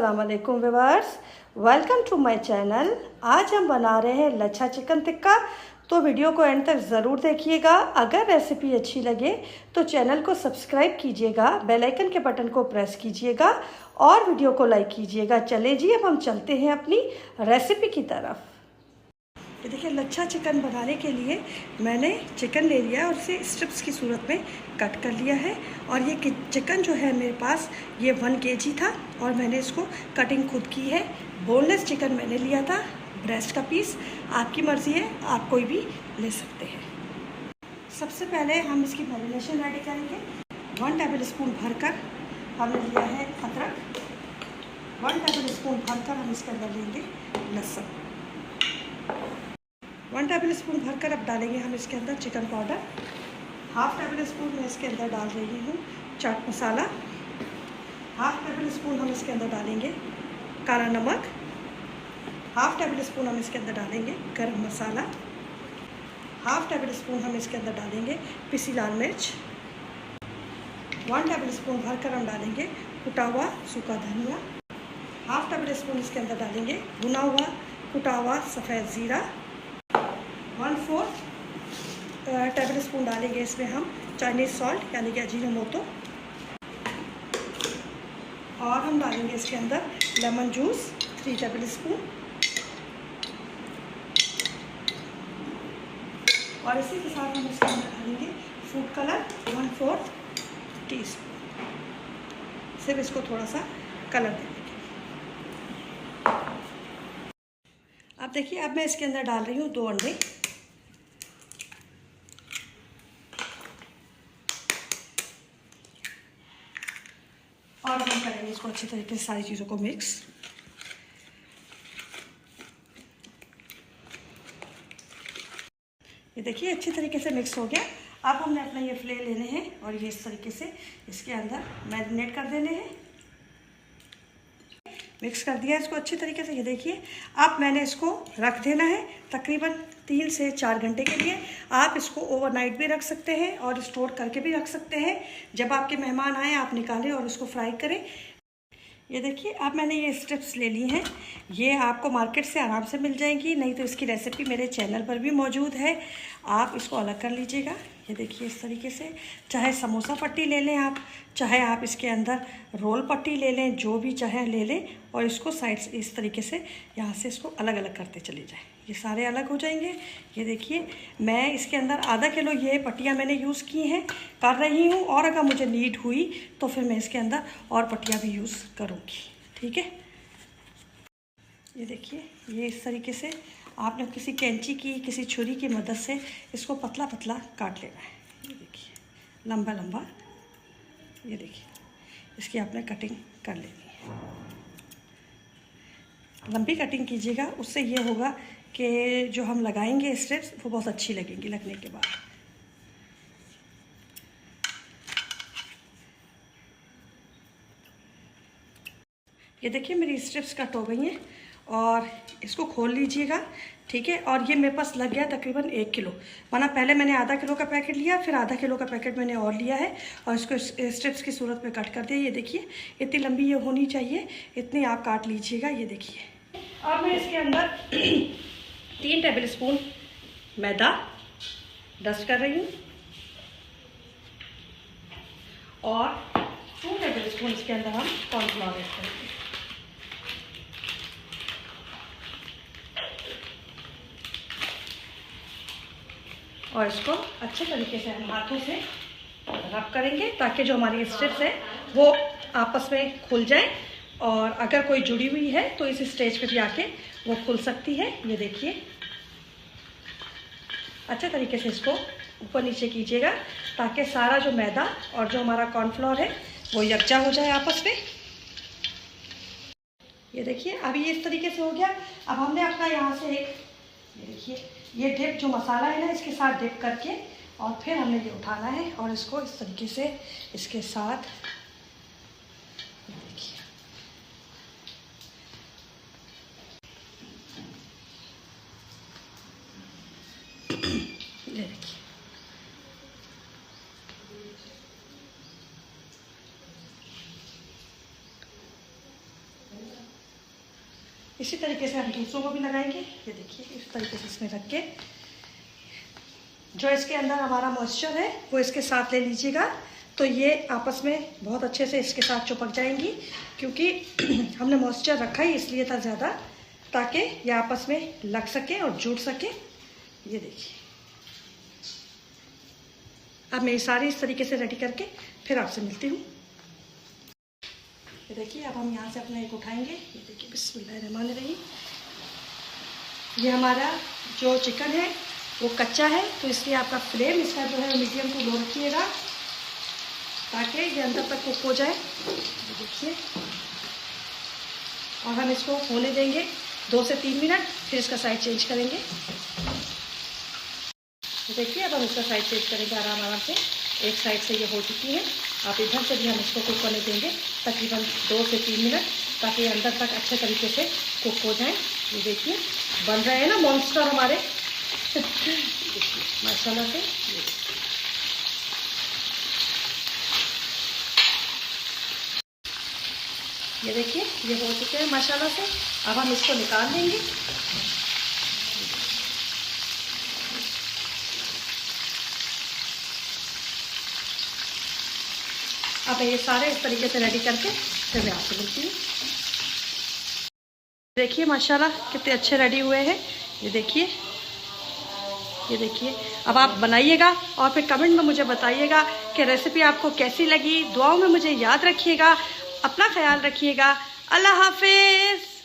अस्सलाम वालेकुम viewers, welcome to my channel. आज हम बना रहे हैं लच्छा चिकन टिक्का। तो वीडियो को एंड तक ज़रूर देखिएगा। अगर रेसिपी अच्छी लगे तो चैनल को सब्सक्राइब कीजिएगा, बेल आइकन के बटन को प्रेस कीजिएगा और वीडियो को लाइक कीजिएगा। चले जी, अब हम चलते हैं अपनी रेसिपी की तरफ। ये देखिए, लच्छा चिकन बनाने के लिए मैंने चिकन ले लिया है और इसे स्ट्रिप्स की सूरत में कट कर लिया है। और ये चिकन जो है मेरे पास ये 1 kg था और मैंने इसको कटिंग खुद की है। बोनलेस चिकन मैंने लिया था, ब्रेस्ट का पीस। आपकी मर्ज़ी है, आप कोई भी ले सकते हैं। सबसे पहले हम इसकी मैरिनेशन रेडी करेंगे। 1 टेबल स्पून भरकर हमने लिया है अदरक। 1 टेबल स्पून भरकर हम इसके अंदर लेंगे लहसुन। 1 टेबल स्पून भरकर अब डालेंगे हम इसके अंदर चिकन पाउडर। 1/2 टेबल स्पून मैं इसके अंदर डाल रही हूँ चाट मसाला। 1/2 टेबल स्पून हम इसके अंदर डालेंगे काला नमक। 1/2 टेबल स्पून हम इसके अंदर डालेंगे गरम मसाला। 1/2 टेबल स्पून हम इसके अंदर डालेंगे पिसी लाल मिर्च। 1 टेबल स्पून भरकर हम डालेंगे कुटा हुआ सूखा धनिया। 1/2 टेबल स्पून इसके अंदर डालेंगे भुना हुआ कुटा हुआ सफ़ेद ज़ीरा। 1/4 टेबल स्पून डालेंगे इसमें हम चाइनीज़ सॉल्ट यानी कि अजीनोमोटो। और हम डालेंगे इसके अंदर लेमन जूस 3 टेबल स्पून। और इसी के साथ हम इसके अंदर डालेंगे फूड कलर 1/4 टीस्पून। सिर्फ इसको थोड़ा सा कलर देंगे। अब देखिए, अब मैं इसके अंदर डाल रही हूँ 2 अंडे। और हम करेंगे इसको अच्छी तरीके से सारी चीज़ों को मिक्स। ये देखिए, अच्छी तरीके से मिक्स हो गया। अब हमने अपना ये फ्ले लेने हैं और ये इस तरीके से इसके अंदर मैरिनेट कर देने हैं। मिक्स कर दिया इसको अच्छी तरीके से। ये देखिए, अब मैंने इसको रख देना है तकरीबन 3 से 4 घंटे के लिए। आप इसको ओवरनाइट भी रख सकते हैं और स्टोर करके भी रख सकते हैं। जब आपके मेहमान आए आप निकालें और उसको फ्राई करें। ये देखिए, अब मैंने ये स्ट्रिप्स ले ली हैं। ये आपको मार्केट से आराम से मिल जाएंगी, नहीं तो इसकी रेसिपी मेरे चैनल पर भी मौजूद है। आप इसको अलग कर लीजिएगा। ये देखिए, इस तरीके से। चाहे समोसा पट्टी ले लें आप, चाहे आप इसके अंदर रोल पट्टी ले लें, जो भी चाहे ले लें। और इसको साइड से इस तरीके से यहाँ से इसको अलग अलग करते चले जाएं। ये सारे अलग हो जाएंगे। ये देखिए, मैं इसके अंदर आधा किलो ये पट्टियाँ मैंने यूज़ की हैं, कर रही हूँ। और अगर मुझे नीड हुई तो फिर मैं इसके अंदर और पट्टियाँ भी यूज़ करूँगी। ठीक है, ये देखिए, ये इस तरीके से आपने किसी कैंची की, किसी छुरी की मदद से इसको पतला पतला काट लेना है। ये देखिए, लंबा लंबा। ये देखिए, इसकी आपने कटिंग कर लेनी है। लंबी कटिंग कीजिएगा, उससे ये होगा कि जो हम लगाएंगे स्ट्रिप्स वो बहुत अच्छी लगेंगी लगने के बाद। ये देखिए, मेरी स्ट्रिप्स कट हो गई हैं और इसको खोल लीजिएगा। ठीक है, और ये मेरे पास लग गया तकरीबन 1 किलो। माना पहले मैंने आधा किलो का पैकेट लिया, फिर आधा किलो का पैकेट मैंने और लिया है और इसको स्ट्रिप्स की सूरत में कट कर दिया। ये देखिए, इतनी लंबी ये होनी चाहिए, इतनी आप काट लीजिएगा। ये देखिए, अब मैं इसके अंदर 3 टेबल स्पून मैदा डस्ट कर रही हूँ और 2 टेबल स्पून इसके अंदर हम कॉर्नफ्लावर ऐड करेंगे। और इसको अच्छे तरीके से हम हाथों से रब करेंगे ताकि जो हमारी स्ट्रिप्स है वो आपस में खुल जाए। और अगर कोई जुड़ी हुई है तो इस स्टेज पे भी आके वो खुल सकती है। ये देखिए, अच्छे तरीके से इसको ऊपर नीचे कीजिएगा ताकि सारा जो मैदा और जो हमारा कॉर्नफ्लोर है वो यकजा हो जाए आपस में। ये देखिए, अभी ये इस तरीके से हो गया। अब हमने अपना यहाँ से एक, ये देखिए, ये डिप जो मसाला है ना, इसके साथ डिप करके और फिर हमने ये उठाना है और इसको इस तरीके से इसके साथ, देखिए, ये देखिए, इसी तरीके से हम दूसरों को भी लगाएंगे। ये देखिए इस तरीके से इसमें रख के जो इसके अंदर हमारा मॉइस्चर है वो इसके साथ ले लीजिएगा, तो ये आपस में बहुत अच्छे से इसके साथ चिपक जाएंगी, क्योंकि हमने मॉइस्चर रखा ही इसलिए था ज़्यादा, ताकि ये आपस में लग सके और जुड़ सके। ये देखिए अब मैं सारी इस तरीके से रेडी करके फिर आपसे मिलती हूँ। ये देखिए अब हम यहाँ से अपना एक उठाएंगे। ये देखिए बिस्मिल्लाहिर्रहमानिर्रहीम। ये हमारा जो चिकन है वो कच्चा है, तो इसलिए आपका फ्लेम इसका जो है मीडियम टू लो रखिएगा, ताकि ये अंदर तक कुक हो जाए। ये देखिए और हम इसको होने देंगे 2 से 3 मिनट, फिर इसका साइड चेंज करेंगे। देखिए अब हम इसका साइड चेंज करेंगे आराम से। एक साइड से ये हो चुकी है, आप इधर से भी हम इसको कुक करने देंगे तकरीबन 2 से 3 मिनट, ताकि अंदर तक अच्छे तरीके से कुक हो जाए। ये देखिए बन रहे हैं ना मॉन्स्टर हमारे माशाल्लाह से। ये देखिए ये हो चुके हैं माशाल्लाह से। अब हम इसको निकाल देंगे। अब ये सारे इस तरीके से रेडी करके फिर मैं आपसे मिलती हूँ। देखिए माशाल्लाह कितने अच्छे रेडी हुए हैं। ये देखिए अब आप बनाइएगा और फिर कमेंट में मुझे बताइएगा कि रेसिपी आपको कैसी लगी। दुआओं में मुझे याद रखिएगा, अपना ख्याल रखिएगा। अल्लाह हाफिज़।